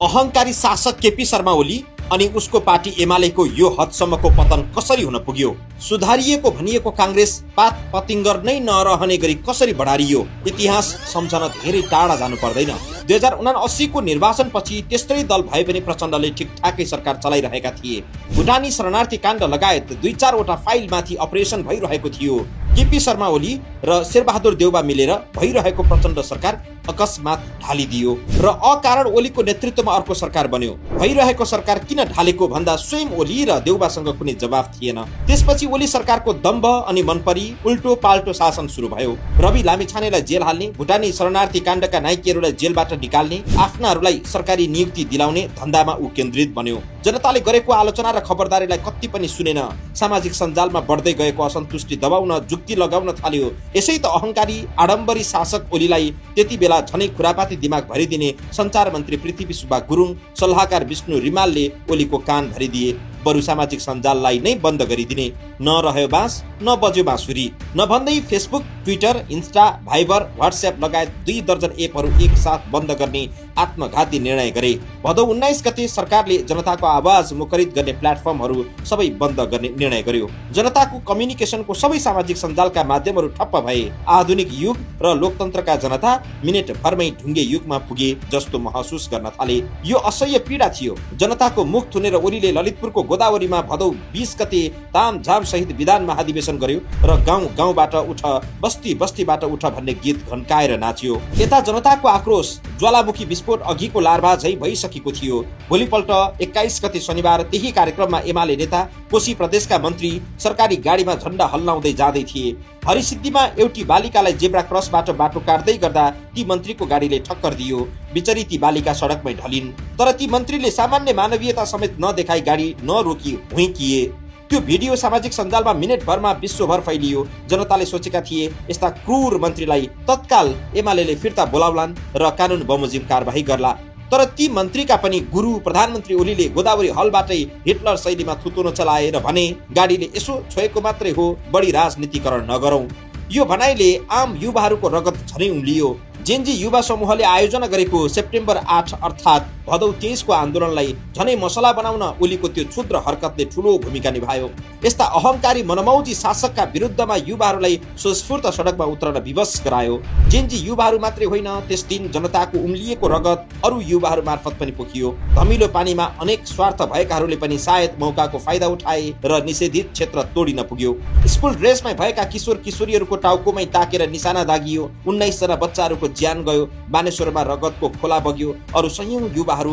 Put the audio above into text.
अहंकारी शासक केपी शर्मा ओली अनि उसको पार्टी एमालेको यो हदसम्मको पतन कसरी हुन पुग्यो? सुधारिएको भनिएको कांग्रेस पात पतिङ्गर नै नरहने गरी कसरी बढारियो? इतिहास सम्झन धेरै टाढा जानु पर्दैन। 2079 को निर्वाचन पछि त्यस्तै दल भए पनि प्रचण्डले ठिकठाकै सरकार चलाइरहेका थिए। भुटानी शरणार्थी काण्ड लगायत 2-4 वटा फाइलमाथि अपरेसन भइरहेको थियो। केपी शर्मा ओली र शेरबहादुर देउबा मिलेर भइरहेको प्रचण्ड सरकार अकस्मात ढालिदियो र अकारण ओलीको नेतृत्वमा अर्को सरकार बन्यो। भइरहेको सरकार किन ढालेको भन्दा स्वयं ओली र देउबासँग कुनै जवाफ थिएन। त्यसपछि ओली सरकारको दम्भ अनि मनपरी उल्टो पाल्टो शासन सुरु भयो। रवि लामिछानेलाई जेल हाल्ने, भुटानी शरणार्थी काण्डका नायकहरूलाई जेलबाट निकाल्ने, आफ्नाहरूलाई सरकारी नियुक्ति दिलाउने धन्दामा ऊ केन्द्रित बन्यो। जनताले गरेको आलोचना र खबरदारीलाई कति पनि सुनेन। सामाजिक सञ्जालमा बढ्दै गएको असन्तुष्टि दबाउन जुक्ति लगाउन थाल्यो। यसै त अहंकारी आडम्बरी शासक ओलीलाई त्यति बेला झनै खुरापाती दिमाग भरिदिने सञ्चार मन्त्री पृथ्वी सुब्बा गुरुङ, सल्लाहकार विष्णु रिमालले ओलीको कान भरिदिए। बरु सामाजिक सञ्जाललाई नै बन्द गरिदिने। नरह्यो बाँस न बज्यो बाँसुरी नभन्दै Facebook, Twitter, Insta, Viber, WhatsApp लगायत 2 दर्जन एपहरू एकसाथ बन्द गर्ने आत्मघाती निर्णय गरे। भदौ 19 गते सरकारले जनताको आवाज मुखरित गर्ने प्लेटफर्महरू सबै बन्द गर्ने निर्णय गर्यो। जनताको कम्युनिकेसनको सबै सामाजिक सञ्जालका माध्यमहरू ठप्प भए। आधुनिक युग र लोकतन्त्रका जनता मिनेट भरमै ढुङ्गे युगमा पुगे जस्तो महसुस गर्न थाले। यो असह्य पीडा थियो। जनताको मुख थुनेर ओलीले ललितपुरको गोदावरीमा भदौ 20 गते तामझाम सहित विधान महाधिवेशन गर्यो र गाउँ गाउँबाट उठ, बस्ती बस्तीबाट उठ भन्ने गीत घन्काएर नाच्यो। यता जनताको आक्रोश ज्वालामुखी विस्फोट अघिको लार्भा झै भइसकेको थियो। भोलिपल्ट 21 गते शनिबार त्यही कार्यक्रममा एमाले नेता, कोशी प्रदेशका मन्त्री सरकारी गाडीमा झण्डा हल्लाउँदै जाँदै थिए। हरिसिद्धिमा एउटी बालिकालाई जेब्रा क्रसबाट बाटो काट्दै गर्दा ती मन्त्रीको गाडीले ठक्कर दियो। बिचरी ती बालिका सडकमै ढलिन्। तर ती मन्त्रीले सामान्य मानवीयता समेत नदेखाई गाडी नरोकी हुइकिए। त्यो भिडियो सामाजिक सञ्जालमा मिनेटभरमा विश्वभर फैलियो। जनताले सोचेका थिए यस्ता क्रूर मन्त्रीलाई तत्काल एमालेले फिर्ता बोलाउलान् र कानुन बमोजिम कारबाही गर्ला। तर ती मन्त्रीका पनि गुरु प्रधानमन्त्री ओलीले गोदावरी हलबाटै हिटलर शैलीमा थुतुनो चलाएर भने गाडीले यसो छोएको मात्रै हो, बढी राजनीतिकरण नगरौं। यो भनाइले आम युवाहरूको रगत झनै उम्लियो। जेनजी युवा समूहले आयोजना गरेको सेप्टेम्बर 8 अर्थात् भदौ 23 को आन्दोलनलाई झनै मसला बनाउन ओलीको त्यो क्षुद्र हरकतले ठूलो भूमिका निभायो। यस्ता अहंकारी मनमौजी शासकका विरुद्धमा युवाहरूलाई स्वस्फूर्त सडकमा उत्रन विवश गरायो। जेनजी युवाहरू मात्रै होइन, त्यस दिन जनताको उम्लिएको रगत अरू युवाहरू मार्फत पनि पोखियो। धमिलो पानीमा अनेक स्वार्थ भएकाहरूले पनि सायद मौकाको फाइदा उठाए र निषेधित क्षेत्र तोडिन पुग्यो। स्कुल ड्रेसमै भएका किशोर किशोरीहरूको टाउकोमै ताकेर निशाना दागियो। 19 जना बच्चाहरूको ज्यान गयो। बानेश्वरमा रगतको खोला बग्यो। अरू सयौं युवाहरू